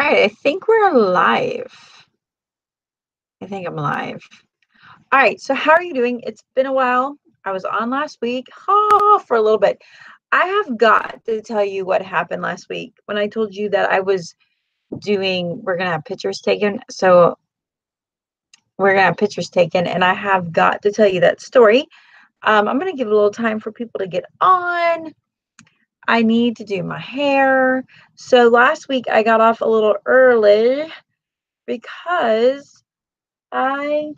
All right, I think we're live. I think I'm live. All right, so how are you doing? It's been a while. I was on last week for a little bit. I have got to tell you what happened last week when I told you that I was we're going to have pictures taken. So we're going to have pictures taken, and I have got to tell you that story. I'm going to give a little time for people to get on. I need to do my hair. So last week I got off a little early because I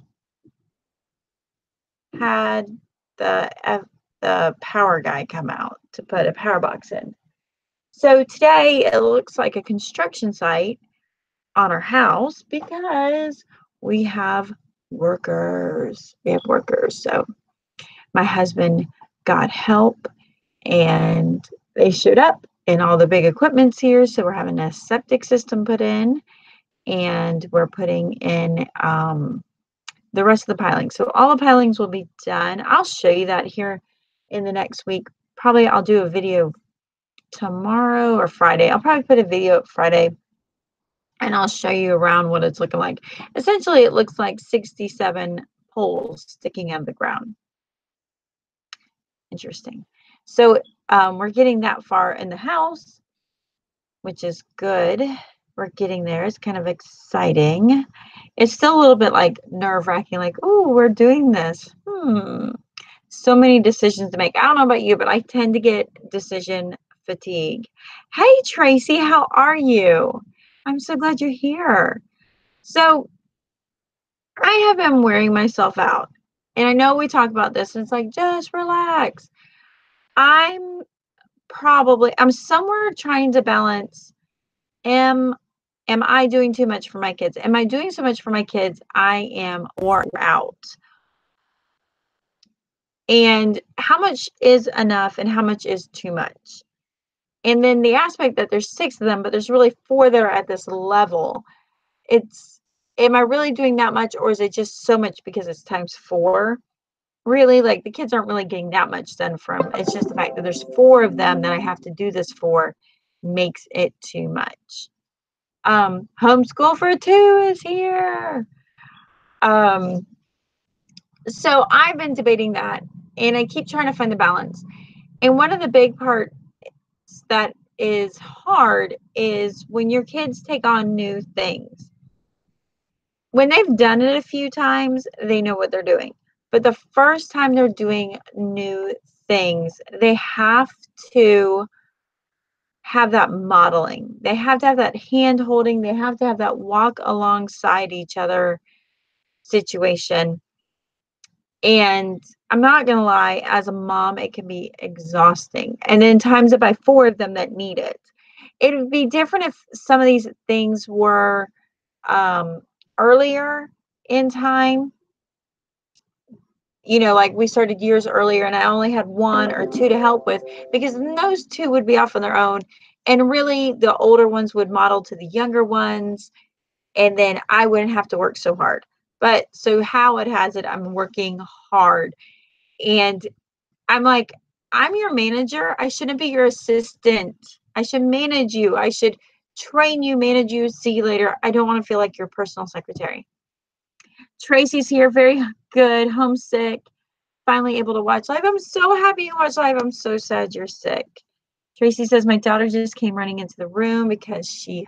had the power guy come out to put a power box in. So today it looks like a construction site on our house because we have workers. So my husband got help and they showed up and all the big equipment's here. So we're having a septic system put in and we're putting in the rest of the pilings. So all the pilings will be done. I'll show you that here in the next week. Probably I'll do a video tomorrow or Friday. I'll probably put a video up Friday and I'll show you around what it's looking like. Essentially, it looks like 67 poles sticking out of the ground. Interesting. So we're getting that far in the house, which is good. We're getting there. It's kind of exciting. It's still a little bit like nerve-wracking, like, oh, we're doing this. So many decisions to make. I don't know about you, but I tend to get decision fatigue. Hey, Tracy, how are you? I'm so glad you're here. So I have been wearing myself out. And I know we talk about this, and it's like, just relax. I'm somewhere trying to balance, am I doing too much for my kids? Am I doing so much for my kids? I am worn out. And how much is enough and how much is too much? And then the aspect that there's 6 of them, but there's really 4 that are at this level. Am I really doing that much, or is it just so much because it's times 4? Really, like the kids aren't really getting that much done from. It's just the fact that there's 4 of them that I have to do this for makes it too much. Homeschool for 2 is here. So I've been debating that, and I keep trying to find the balance. And one of the big parts that is hard is when your kids take on new things. When they've done it a few times, they know what they're doing. But the first time they're doing new things, they have to have that modeling. They have to have that hand holding. They have to have that walk alongside each other situation. And I'm not going to lie, as a mom, it can be exhausting. And then times it by 4 of them that need it. It would be different if some of these things were earlier in time. You know, like we started years earlier and I only had 1 or 2 to help with, because those 2 would be off on their own. And really the older ones would model to the younger ones. And then I wouldn't have to work so hard. But so how it has it, I'm working hard. And I'm like, I'm your manager. I shouldn't be your assistant. I should manage you. I should train you, manage you. See you later. I don't want to feel like your personal secretary. Tracy's here. Very good. Homesick. Finally able to watch live. I'm so happy you watch live. I'm so sad you're sick. Tracy says, my daughter just came running into the room because she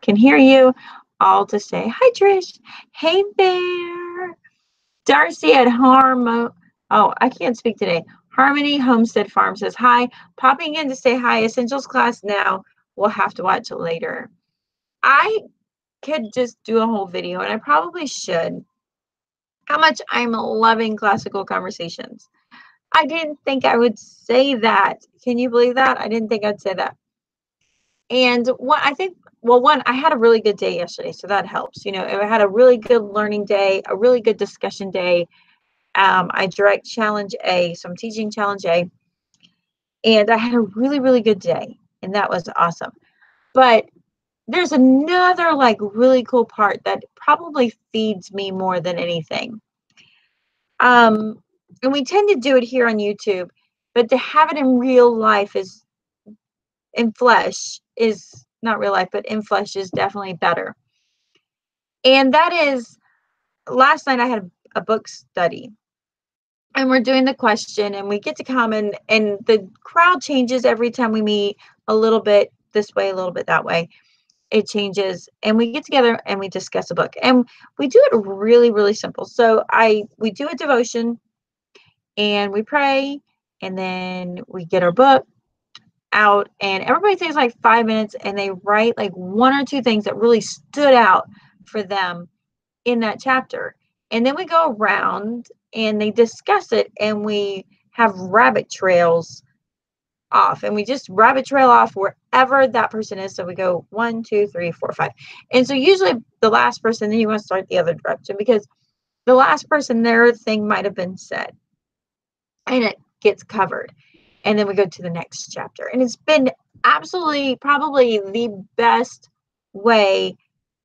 can hear you. All to say, hi, Trish. Hey there. Darcy at I can't speak today. Harmony Homestead Farm says, hi. Popping in to say hi. Essentials class now. We'll have to watch it later. I could just do a whole video, and I probably should. How much I'm loving classical conversations. I didn't think I would say that. Can you believe that? I didn't think I'd say that. And I had a really good day yesterday, so that helps. You know, I had a really good learning day, a really good discussion day. I direct Challenge A, so I'm teaching Challenge A. And I had a really, really good day, and that was awesome. But there's another like really cool part that probably feeds me more than anything. And we tend to do it here on YouTube, but to have it in real life in flesh is not real life, but in flesh is definitely better. And that is, last night I had a book study, and we're doing the question, and we get to come, and the crowd changes every time we meet, a little bit this way, a little bit that way. It changes, and we get together and we discuss a book, and we do it really, really simple. So we do a devotion, and we pray, and then we get our book out, and everybody takes like 5 minutes, and they write like one or two things that really stood out for them in that chapter. And then we go around and they discuss it, and we have rabbit trails off, and we just rabbit trail off wherever that person is. So we go 1, 2, 3, 4, 5. And so usually the last person, then you want to start the other direction, because the last person, their thing might have been said and it gets covered. And then we go to the next chapter. And it's been absolutely probably the best way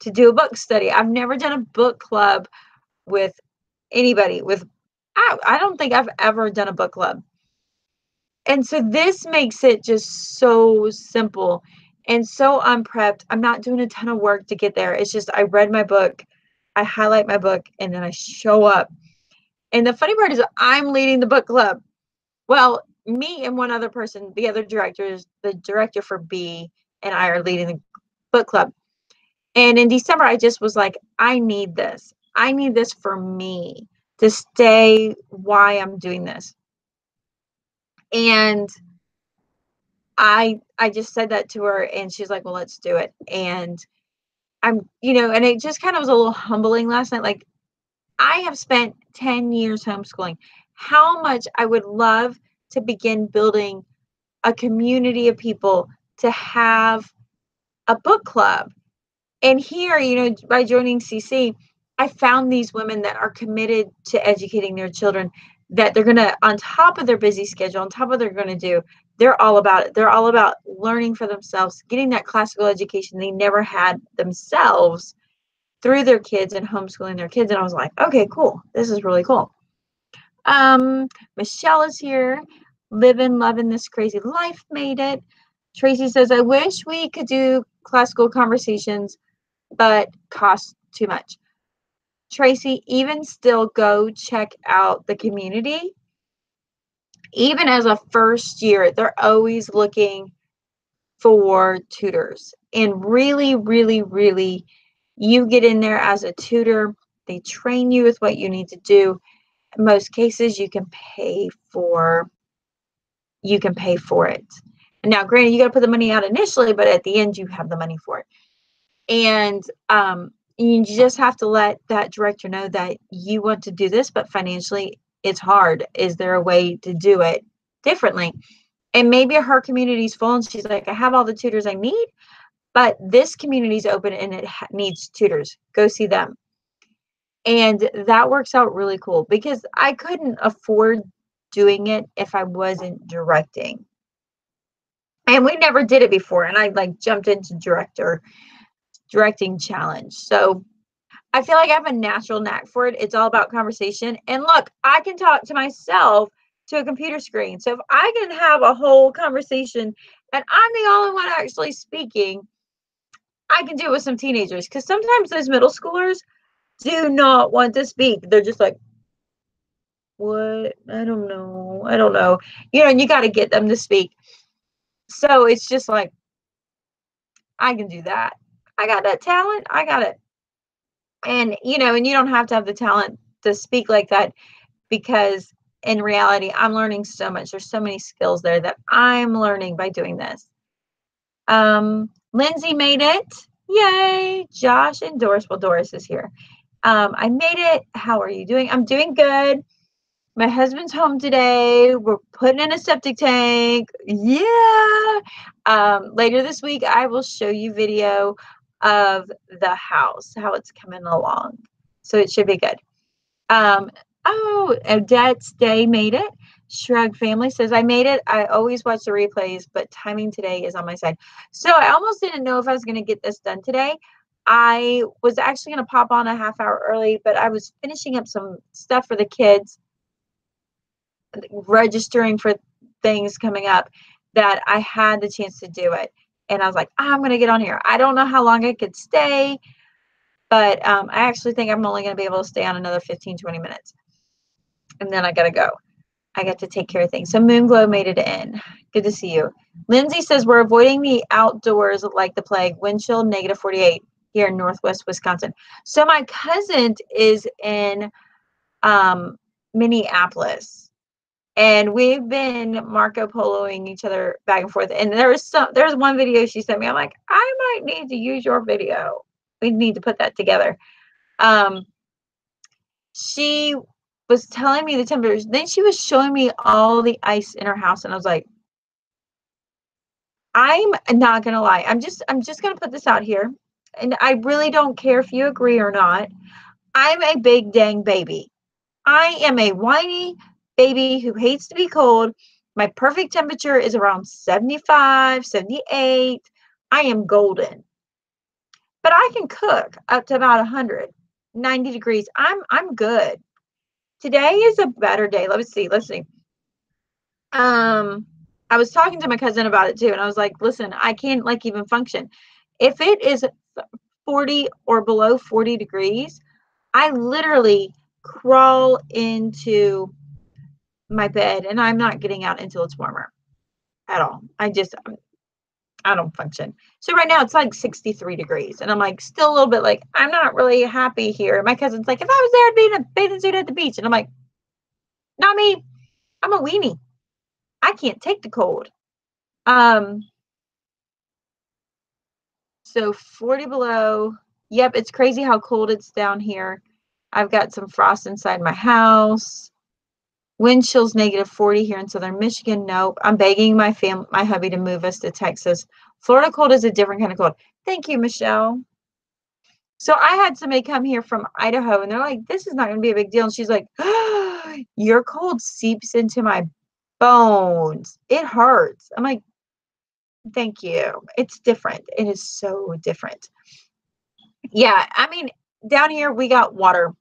to do a book study. I've never done a book club with anybody. I don't think I've ever done a book club. And so this makes it just so simple and so unprepped. I'm not doing a ton of work to get there. It's just I read my book, I highlight my book, and then I show up. And the funny part is I'm leading the book club. Well, me and one other person, the other directors, the director for B and I are leading the book club. And in December, I just was like, I need this. I need this for me to stay why I'm doing this. And I just said that to her, and she's like, well, let's do it. And and it just kind of was a little humbling last night. Like, I have spent 10 years homeschooling. How much I would love to begin building a community of people to have a book club. And here, by joining CC, I found these women that are committed to educating their children, that they're going to, on top of their busy schedule, on top of what they're going to do, they're all about it. They're all about learning for themselves, getting that classical education they never had themselves through their kids and homeschooling their kids. And I was like, okay, cool. This is really cool. Michelle is here. Living, loving this crazy life, made it. Tracy says, I wish we could do classical conversations, but cost too much. Tracy, even still, go check out the community. Even as a first year, they're always looking for tutors. And really, really, really, you get in there as a tutor. They train you with what you need to do. In most cases, you can pay for it. And now, granted, you got to put the money out initially, but at the end, you have the money for it. And you just have to let that director know that you want to do this, but financially it's hard. Is there a way to do it differently? And maybe her community's full and she's like, I have all the tutors I need, but this community's open and it needs tutors. Go see them. And that works out really cool, because I couldn't afford doing it if I wasn't directing. And we never did it before. And I jumped into directing challenge. So I feel like I have a natural knack for it. It's all about conversation. And look, I can talk to myself to a computer screen. So if I can have a whole conversation and I'm the only one actually speaking, I can do it with some teenagers, because sometimes those middle schoolers do not want to speak. They're just like, what? I don't know. And you got to get them to speak. So it's just like, I can do that. I got that talent. I got it. And you don't have to have the talent to speak like that, because in reality, I'm learning so much. There's so many skills there that I'm learning by doing this. Lindsay made it. Yay. Josh and Doris. Well, Doris is here. I made it. How are you doing? I'm doing good. My husband's home today. We're putting in a septic tank. Yeah. Later this week, I will show you video of the house, how it's coming along. So it should be good. Odette's Day made it. Shrug Family says, I made it. I always watch the replays, but timing today is on my side. So I almost didn't know if I was going to get this done today. I was actually going to pop on a half hour early, but I was finishing up some stuff for the kids, registering for things coming up, that I had the chance to do it. And I was like, I'm going to get on here. I don't know how long I could stay, but I actually think I'm only going to be able to stay on another 15, 20 minutes. And then I got to go. I got to take care of things. So Moonglow made it in. Good to see you. Lindsay says we're avoiding the outdoors like the plague. Wind chill -48 here in Northwest Wisconsin. So my cousin is in Minneapolis, and we've been Marco Poloing each other back and forth. And there's one video she sent me. I'm like, I might need to use your video. We need to put that together. She was telling me the temperatures. Then she was showing me all the ice in her house, and I was like, I'm not gonna lie. I'm just gonna put this out here, and I really don't care if you agree or not. I'm a big dang baby. I am a whiny baby who hates to be cold. My perfect temperature is around 75, 78. I am golden. But I can cook up to about 100, 90 degrees. I'm good. Today is a better day. Let's see. I was talking to my cousin about it too, and I was like, listen, I can't like even function. If it is 40 or below 40 degrees, I literally crawl into my bed and I'm not getting out until it's warmer at all. I don't function. So right now it's like 63 degrees, and I'm like still a little bit like I'm not really happy here. My cousin's like, if I was there, I'd be in a bathing suit at the beach. And I'm like, not me. I'm a weenie. I can't take the cold. So 40 below. Yep, it's crazy how cold it's down here. I've got some frost inside my house. Wind chill's -40 here in southern Michigan. Nope. I'm begging my hubby to move us to Texas. Florida cold is a different kind of cold. Thank you, Michelle. So I had somebody come here from Idaho, and they're like, this is not going to be a big deal. And she's like, oh, your cold seeps into my bones. It hurts. I'm like, thank you. It's different. It is so different. Yeah, I mean, down here we got water.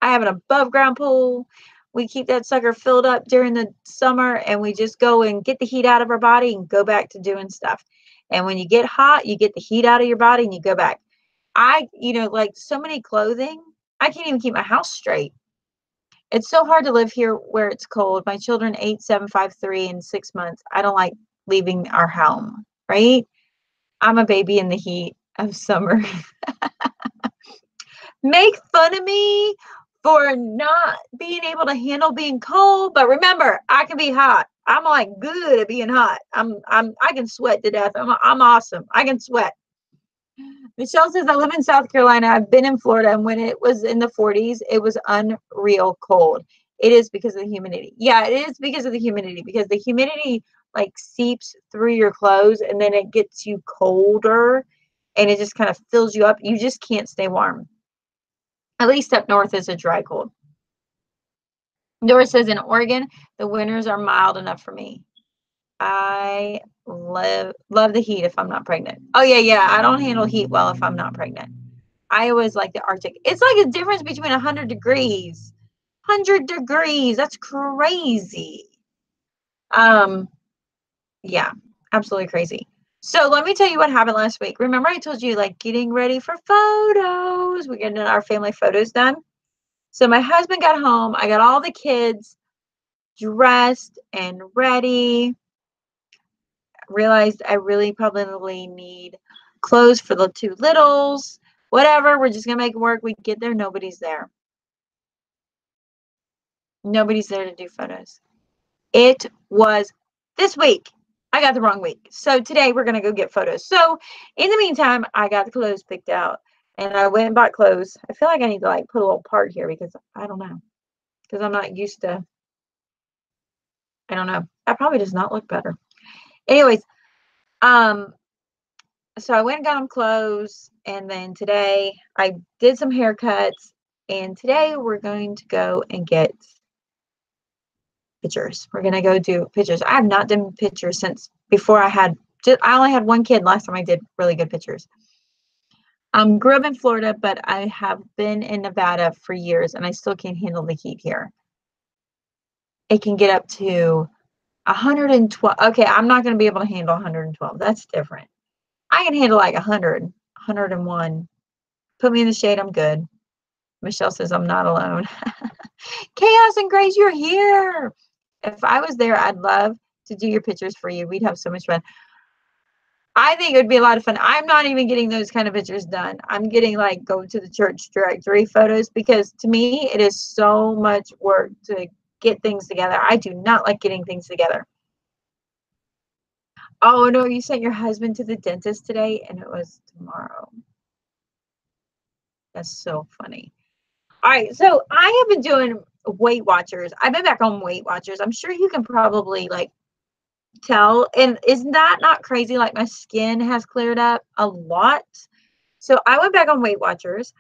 I have an above ground pool. We keep that sucker filled up during the summer, and we just go and get the heat out of our body and go back to doing stuff. And when you get hot, you get the heat out of your body and you go back. Like so many clothing, I can't even keep my house straight. It's so hard to live here where it's cold. My children 8, 7, 5, 3, and 6 months. I don't like leaving our home, right? I'm a baby in the heat of summer. Make fun of me for not being able to handle being cold, but remember, I can be hot. I'm like good at being hot. I can sweat to death. I'm awesome. I can sweat. Michelle says, I live in South Carolina. I've been in Florida, and when it was in the 40s, it was unreal cold. It is because of the humidity. Yeah, it is because of the humidity, because the humidity like seeps through your clothes, and then it gets you colder, and it just kind of fills you up. You just can't stay warm. At least up north is a dry cold. Dora says, in Oregon, the winters are mild enough for me. I love the heat if I'm not pregnant. Oh, yeah. I don't handle heat well if I'm not pregnant. I always like the Arctic. It's like a difference between 100 degrees. 100 degrees. That's crazy. Yeah, absolutely crazy. So let me tell you what happened last week. Remember I told you like getting ready for photos. We're getting our family photos done. So my husband got home. I got all the kids dressed and ready. Realized I really probably need clothes for the two littles. Whatever, we're just going to make it work. We get there, nobody's there. Nobody's there to do photos. It was this week. I got the wrong week. So today we're going to go get photos. So in the meantime, I got the clothes picked out, and I went and bought clothes. I feel like I need to like put a little part here because I don't know. Because I'm not used to, I don't know. That probably does not look better. Anyways, so I went and got them clothes, and then today I did some haircuts, and today we're going to go and get pictures. We're going to go do pictures. I have not done pictures since before I only had one kid last time I did really good pictures. Grew up in Florida, but I have been in Nevada for years, and I still can't handle the heat here. It can get up to 112. Okay, I'm not going to be able to handle 112. That's different. I can handle like 100, 101. Put me in the shade, I'm good. Michelle says I'm not alone. Chaos and Grace, you're here. If I was there, I'd love to do your pictures for you. We'd have so much fun. I think it would be a lot of fun. I'm not even getting those kind of pictures done. I'm getting like go to the church directory photos because to me, it is so much work to get things together. I do not like getting things together. Oh no, you sent your husband to the dentist today and it was tomorrow. That's so funny. All right, so I have been doing Weight Watchers. I've been back on Weight Watchers. I'm sure you can probably like tell. And isn't that not crazy? Like my skin has cleared up a lot. So I went back on Weight Watchers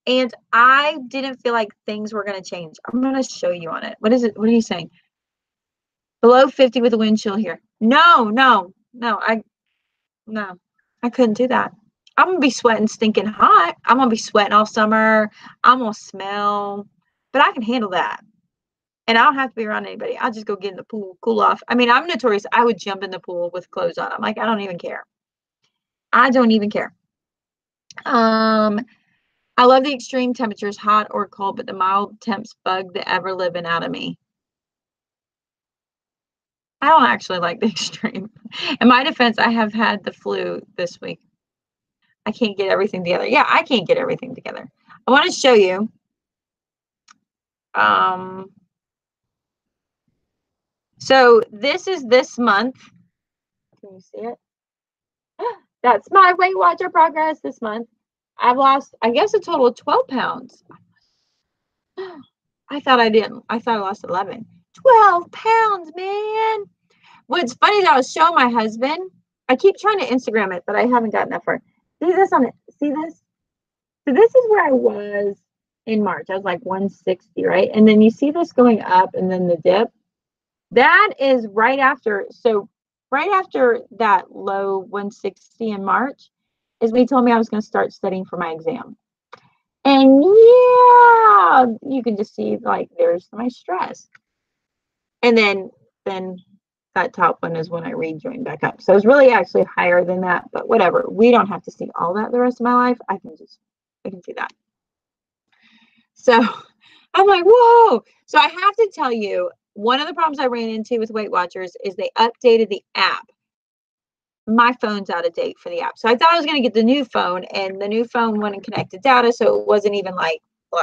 and I didn't feel like things were going to change. I'm going to show you on it. What is it? What are you saying? Below 50 with a wind chill here. No, I couldn't do that. I'm going to be sweating stinking hot. I'm going to be sweating all summer. I'm going to smell, but I can handle that. And I don't have to be around anybody. I'll just go get in the pool, cool off. I mean, I'm notorious. I would jump in the pool with clothes on. I'm like, I don't even care. I don't even care. I love the extreme temperatures, hot or cold, but the mild temps bug the ever living out of me. I don't actually like the extreme. In my defense, I have had the flu this week. I can't get everything together. Yeah, I can't get everything together. I want to show you. So this is this month. Can you see it? That's my Weight Watcher progress this month. I've lost, I guess, a total of 12 pounds. I thought I didn't. I thought I lost 11. 12 pounds, man. What's funny is I was showing my husband. I keep trying to Instagram it, but I haven't gotten that far. See this on it? See this? So this is where I was in March. I was like 160, right? And then you see this going up and then the dip. That is right after. So right after that low 160 in March is when he told me I was going to start studying for my exam. And yeah, you can just see like there's my stress. And then that top one is when I rejoined back up. So it's really actually higher than that, but whatever. We don't have to see all that the rest of my life. I can see that. So I'm like, whoa. So I have to tell you, one of the problems I ran into with Weight Watchers is they updated the app. My phone's out of date for the app. So I thought I was going to get the new phone, and the new phone wouldn't connect to data, so it wasn't even like, blah.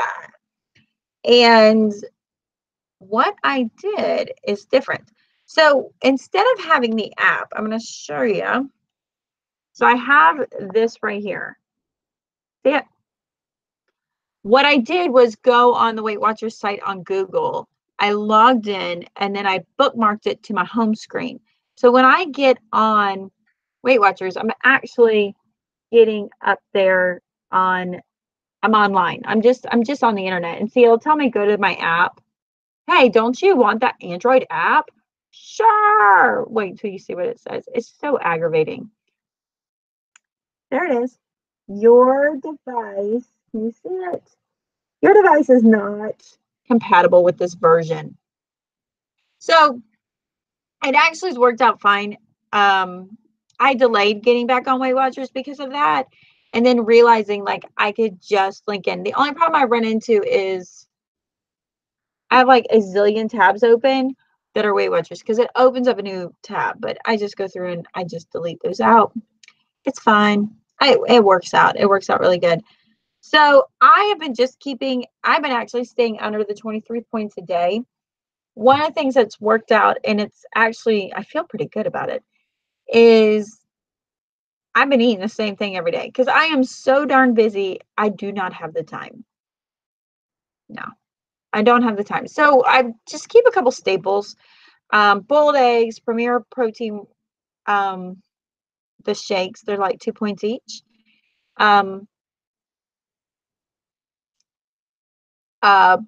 And what I did is different. So instead of having the app, I'm going to show you. So I have this right here. See it? What I did was go on the Weight Watchers site on Google. I logged in and then I bookmarked it to my home screen. So when I get on Weight Watchers, I'm actually getting up there I'm online. I'm just on the internet. And see, it'll tell me go to my app. Hey, don't you want that Android app? Sure. Wait till you see what it says. It's so aggravating. There it is. Your device, can you see it? Your device is not compatible with this version. So it actually has worked out fine. I delayed getting back on Weight Watchers because of that. And then realizing like I could just link in. The only problem I run into is I have like a zillion tabs open that are Weight Watchers because it opens up a new tab, but I just go through and I just delete those out. It's fine. It works out. It works out really good. So I have been I've been actually staying under the 23 points a day. One of the things that's worked out, and it's actually, I feel pretty good about it, is I've been eating the same thing every day because I am so darn busy. I do not have the time. No, I don't have the time. So I just keep a couple staples, boiled eggs, Premier Protein, the shakes, they're like 2 points each.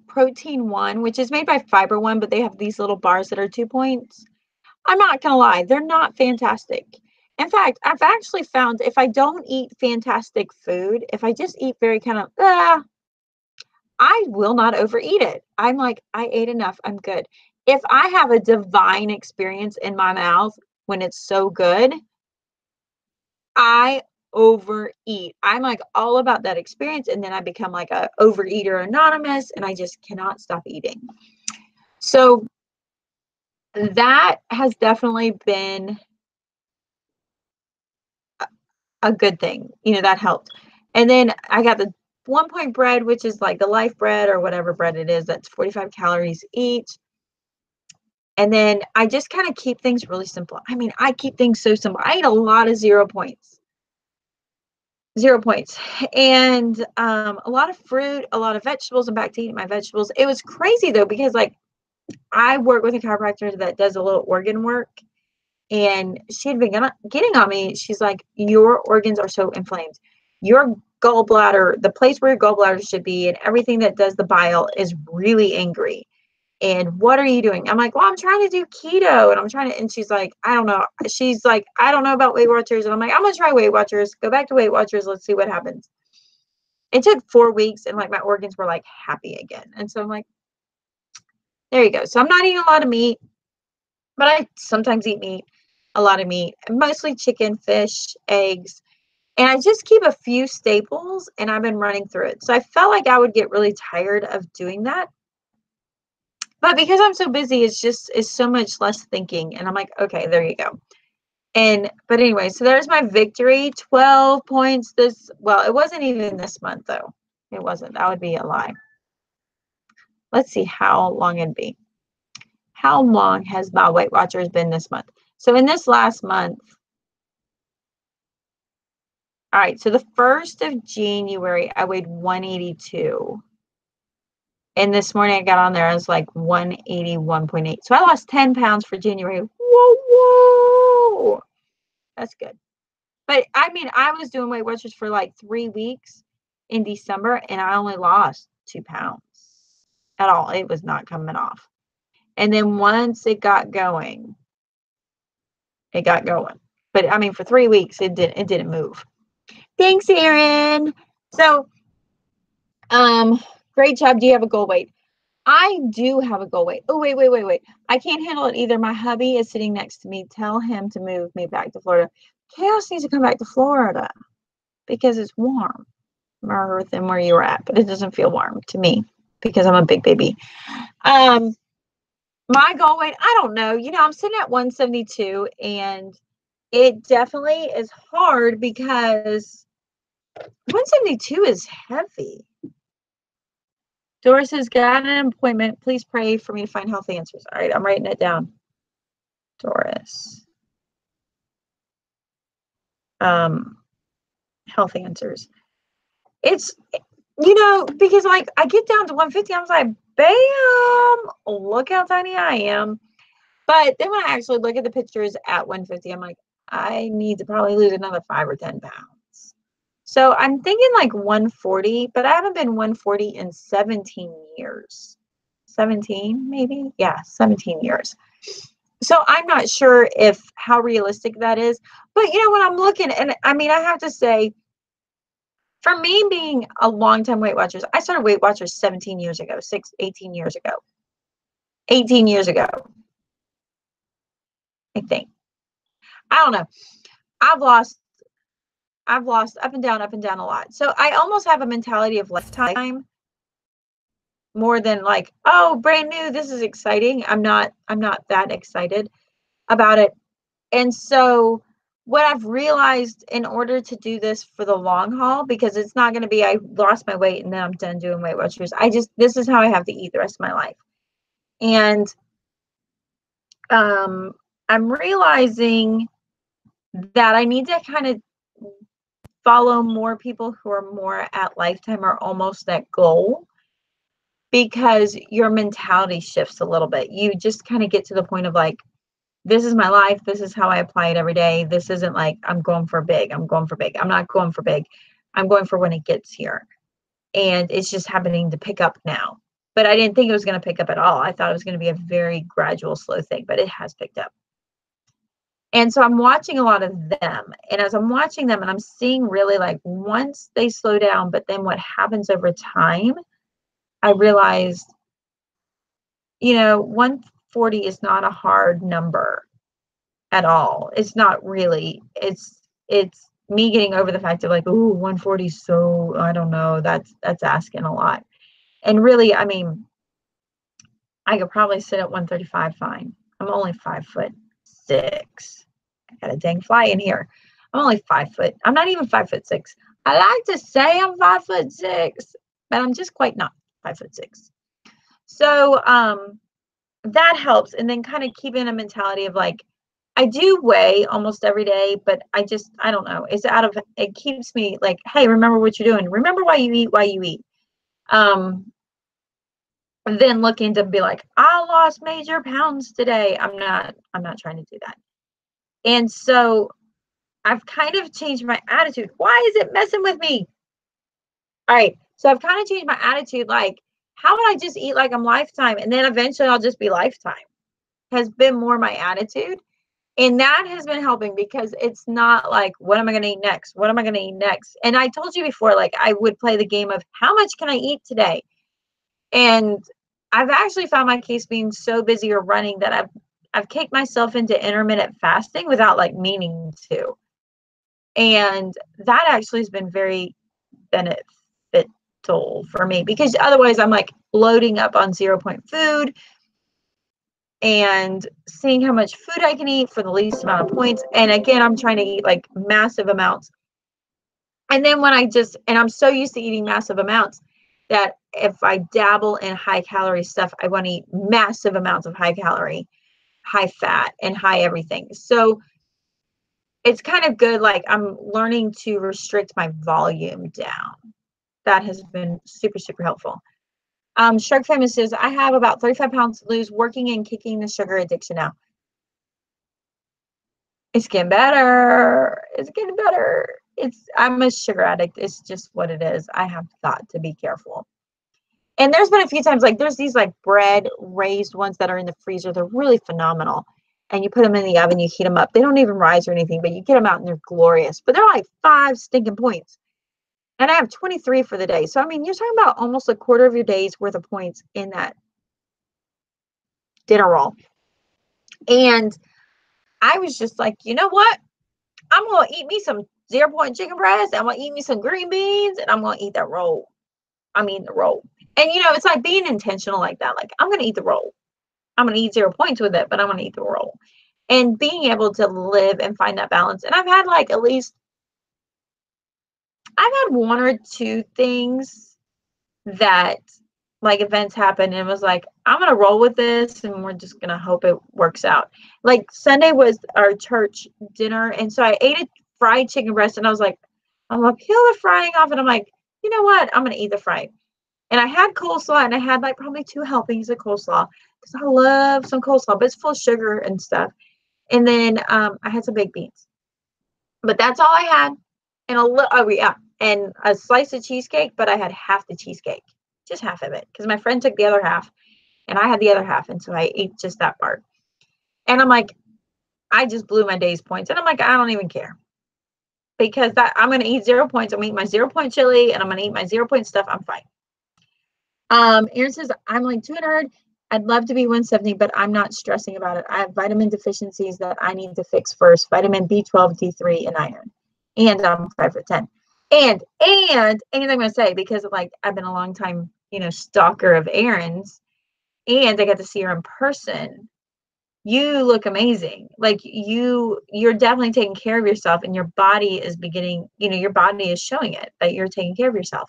Protein One, which is made by Fiber One, but they have these little bars that are 2 points. I'm not gonna lie, they're not fantastic. In fact, I've actually found if I don't eat fantastic food, if I just eat very kind of, I will not overeat it. I'm like, I ate enough, I'm good. If I have a divine experience in my mouth when it's so good, I overeat. I'm like all about that experience. And then I become like a overeater anonymous and I just cannot stop eating. So that has definitely been a good thing. That helped. And then I got the 1 point bread, which is like the life bread or whatever bread it is. That's 45 calories each. And then I just kind of keep things really simple. I mean, I keep things so simple. I eat a lot of 0 points. 0 points. And a lot of fruit, a lot of vegetables. I'm back to eating my vegetables. It was crazy though, because like I work with a chiropractor that does a little organ work. And she had been getting on me. She's like, your organs are so inflamed. Your gallbladder, the place where your gallbladder should be, and everything that does the bile is really angry. And what are you doing? I'm like, well, I'm trying to do keto. And she's like, I don't know. She's like, I don't know about Weight Watchers. And I'm like, I'm going to try Weight Watchers. Go back to Weight Watchers. Let's see what happens. It took 4 weeks and like my organs were like happy again. And so I'm like, there you go. So I'm not eating a lot of meat, but I sometimes eat meat, a lot of meat, mostly chicken, fish, eggs. And I just keep a few staples and I've been running through it. So I felt like I would get really tired of doing that. But because I'm so busy, it's so much less thinking. And I'm like, okay, there you go. But anyway, so there's my victory. 12 points well, it wasn't even this month though. It wasn't. That would be a lie. Let's see how long it'd be. How long has my Weight Watchers been this month? So in this last month, all right, so the 1st of January, I weighed 182. And this morning I got on there, I was like 181.8. So I lost 10 pounds for January. Whoa. That's good. But I mean, I was doing Weight Watchers for like 3 weeks in December and I only lost 2 pounds at all. It was not coming off. And then once it got going. But I mean, for 3 weeks, it didn't move. Thanks, Erin. So, great job. Do you have a goal weight? I do have a goal weight. Oh, wait. I can't handle it either. My hubby is sitting next to me. Tell him to move me back to Florida. Chaos needs to come back to Florida because it's warmer than where you were at, but it doesn't feel warm to me because I'm a big baby. My goal weight, I don't know. I'm sitting at 172 and it definitely is hard because 172 is heavy. Doris has got an appointment. Please pray for me to find health answers. All right, I'm writing it down. Doris. Health answers. It's, because like I get down to 150, I was like, bam, look how tiny I am. But then when I actually look at the pictures at 150, I'm like, I need to probably lose another 5 or 10 pounds. So I'm thinking like 140, but I haven't been 140 in 17 years. 17 maybe? Yeah, 17 years. So I'm not sure how realistic that is. But when I'm looking, and I mean, I have to say, for me being a long-time Weight Watchers, I started Weight Watchers 17 years ago, 18 years ago. 18 years ago, I think. I don't know. I've lost up and down a lot. So I almost have a mentality of lifetime more than like, oh, brand new, this is exciting. I'm not that excited about it. And so what I've realized in order to do this for the long haul, because it's not going to be, I lost my weight and then I'm done doing Weight Watchers. This is how I have to eat the rest of my life. And I'm realizing that I need to kind of follow more people who are more at lifetime or almost at goal, because your mentality shifts a little bit. You just kind of get to the point of like, this is my life. This is how I apply it every day. This isn't like I'm going for big. I'm not going for big. I'm going for when it gets here. And it's just happening to pick up now. But I didn't think it was going to pick up at all. I thought it was going to be a very gradual, slow thing, but it has picked up. And so I'm watching a lot of them. And as I'm watching them and I'm seeing really like once they slow down, but then what happens over time, I realized, 140 is not a hard number at all. It's not really. It's me getting over the fact of like, ooh, 140, so I don't know, that's asking a lot. And really, I mean, I could probably sit at 135 fine. I'm only 5'6". I got a dang fly in here. I'm only 5 foot. I'm not even 5'6". I like to say I'm 5'6", but I'm just quite not 5'6". So that helps. And then kind of keeping a mentality of like, I do weigh almost every day, but I don't know. It keeps me like, hey, remember what you're doing. Remember why you eat. And then looking to be like, I lost major pounds today. I'm not trying to do that. And so I've kind of changed my attitude. Why is it messing with me? All right. So I've kind of changed my attitude. Like, how would I just eat like I'm Lifetime? And then eventually I'll just be Lifetime, has been more my attitude. And that has been helping because it's not like, what am I going to eat next? What am I going to eat next? And I told you before, like I would play the game of how much can I eat today? And I've actually found my case being so busy or running that I've kicked myself into intermittent fasting without like meaning to. And that actually has been very beneficial for me because otherwise I'm like loading up on 0 point food and seeing how much food I can eat for the least amount of points. And again, I'm trying to eat like massive amounts. And then and I'm so used to eating massive amounts that if I dabble in high calorie stuff, I want to eat massive amounts of high calorie, high fat, and high everything. So it's kind of good. Like I'm learning to restrict my volume down. That has been super, super helpful. Shark Famous says, I have about 35 pounds to lose working and kicking the sugar addiction now. It's getting better. It's getting better. I'm a sugar addict. It's just what it is. I have got to be careful. And there's been a few times, like there's these like bread raised ones that are in the freezer. They're really phenomenal. And you put them in the oven, you heat them up. They don't even rise or anything, but you get them out and they're glorious. But they're like 5 stinking points. And I have 23 for the day. So, I mean, you're talking about almost a quarter of your day's worth of points in that dinner roll. And I was just like, you know what? I'm going to eat me some 0 point chicken breast. I'm going to eat me some green beans and I'm going to eat that roll. I'm eating the roll. And, you know, it's like being intentional like that. Like, I'm going to eat the roll. I'm going to eat 0 points with it, but I'm going to eat the roll. And being able to live and find that balance. And I've had like I've had 1 or 2 things that like events happen and it was like, I'm going to roll with this and we're just going to hope it works out. Like Sunday was our church dinner. And so I ate a fried chicken breast and I was like, I'm going to peel the frying off. And I'm like, you know what? I'm going to eat the fry. And I had coleslaw and I had like probably 2 helpings of coleslaw because I love some coleslaw, but it's full of sugar and stuff. And then I had some baked beans, but that's all I had. And and a slice of cheesecake, but I had half the cheesecake, just half of it, because my friend took the other half, and I had the other half, and so I ate just that part. And I'm like, I just blew my day's points, and I'm like, I don't even care, because I'm going to eat 0 points. I'm going to eat my 0 point chili, and I'm going to eat my 0 point stuff. I'm fine. Aaron says, I'm like 200. I'd love to be 170, but I'm not stressing about it. I have vitamin deficiencies that I need to fix first: vitamin B12, D3, and iron. And I'm 5'10". And I'm going to say, because like I've been a long time, stalker of Erin's, and I got to see her in person. You look amazing. Like you're definitely taking care of yourself, and your body is your body is showing it that you're taking care of yourself.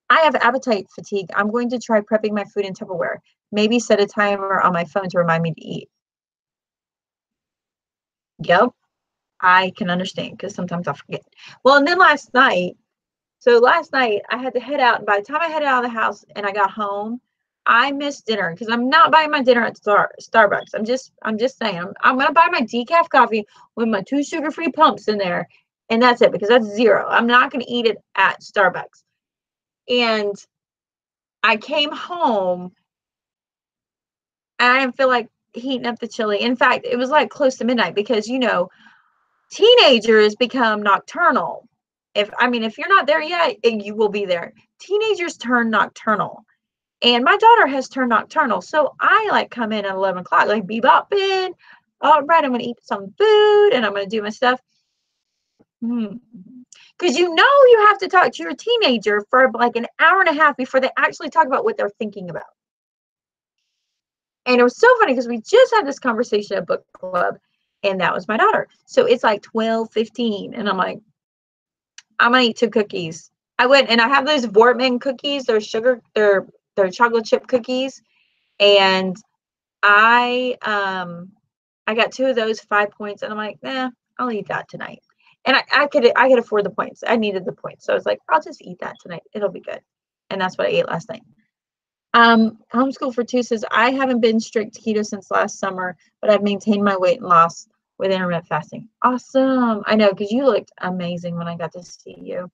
I have appetite fatigue. I'm going to try prepping my food in Tupperware. Maybe set a timer on my phone to remind me to eat. Yep, I can understand because sometimes I forget. Well, and then last night I had to head out. And by the time I headed out of the house and I got home, I missed dinner because I'm not buying my dinner at Starbucks. I'm just saying I'm going to buy my decaf coffee with my 2 sugar-free pumps in there. And that's it, because that's 0. I'm not going to eat it at Starbucks. And I came home and I didn't feel like heating up the chili. In fact, it was like close to midnight because, teenagers become nocturnal. If you're not there yet, you will be there. Teenagers turn nocturnal. And my daughter has turned nocturnal. So I like come in at 11 o'clock, like bebop in. All right, I'm going to eat some food and I'm going to do my stuff. Because you have to talk to your teenager for like an hour and a half before they actually talk about what they're thinking about. And it was so funny because we just had this conversation at book club, and that was my daughter. So it's like 12:15, and I'm like, I'm gonna eat 2 cookies. I went and I have those Vortman cookies. They're chocolate chip cookies, and I got 2 of those, 5 points, and I'm like, nah, I'll eat that tonight. And I could afford the points. I needed the points, so I was like, I'll just eat that tonight. It'll be good. And that's what I ate last night. Homeschool for 2 says, I haven't been strict keto since last summer, but I've maintained my weight and loss with intermittent fasting. Awesome. I know, because you looked amazing when I got to see you.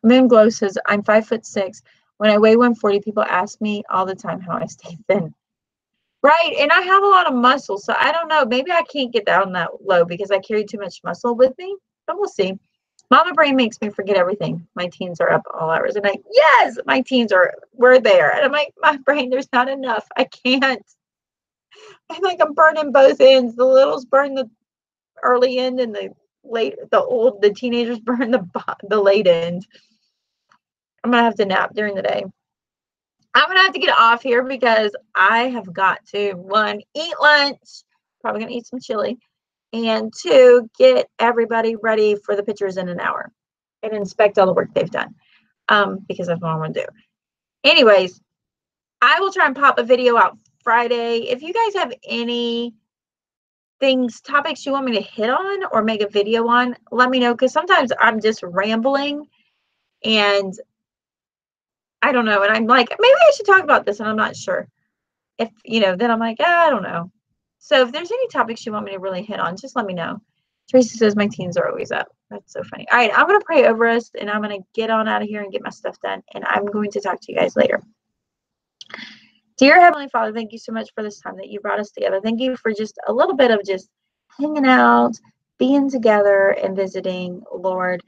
Moon Glow says, I'm 5'6". When I weigh 140, people ask me all the time how I stay thin. Right. And I have a lot of muscle, so I don't know. Maybe I can't get down that low because I carry too much muscle with me, but we'll see. Mama brain makes me forget everything. My teens are up all hours of the night. Yes, my teens we're there. And I'm like, my brain, there's not enough. I can't. I think I'm burning both ends. The littles burn the early end, and the teenagers burn the late end. I'm gonna have to nap during the day. I'm gonna have to get off here because I have got to, 1, eat lunch. Probably gonna eat some chili. And 2, get everybody ready for the pictures in an hour and inspect all the work they've done. Because that's what I'm gonna do. Anyways, I will try and pop a video out Friday. If you guys have any topics you want me to hit on or make a video on, let me know, because sometimes I'm just rambling and I don't know. And I'm like, maybe I should talk about this, and I'm not sure. If, then I'm like, I don't know. So if there's any topics you want me to really hit on, just let me know. Tracy says my teens are always up. That's so funny. All right, I'm going to pray over us, and I'm going to get on out of here and get my stuff done. And I'm going to talk to you guys later. Dear Heavenly Father, thank you so much for this time that you brought us together. Thank you for just a little bit of just hanging out, being together, and visiting, Lord.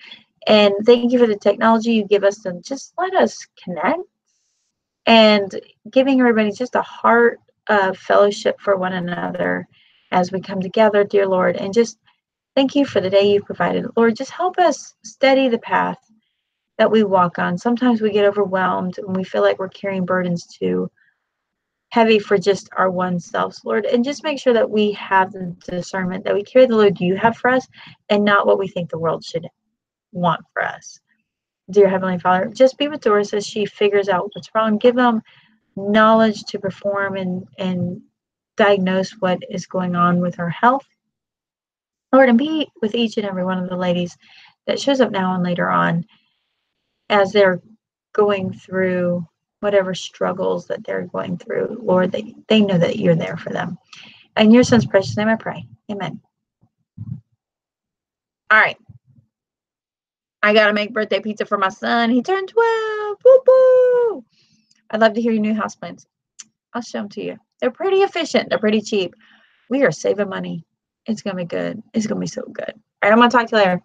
And thank you for the technology you give us, and just let us connect, and giving everybody just a heart of fellowship for one another as we come together, dear Lord. And just thank you for the day you've provided. Lord, just help us steady the path that we walk on. Sometimes we get overwhelmed and we feel like we're carrying burdens too heavy for just our one selves, Lord. And just make sure that we have the discernment that we carry the load you have for us and not what we think the world should want for us. Dear Heavenly Father, just be with Doris as she figures out what's wrong. Give them knowledge to perform and diagnose what is going on with her health. Lord, and be with each and every one of the ladies that shows up now and later on as they're going through whatever struggles that they're going through. Lord, they know that you're there for them. In your son's precious name I pray. Amen. All right. I got to make birthday pizza for my son. He turned 12. Woo woo. I'd love to hear your new house plans. I'll show them to you. They're pretty efficient. They're pretty cheap. We are saving money. It's going to be good. It's going to be so good. All right, I'm going to talk to you later.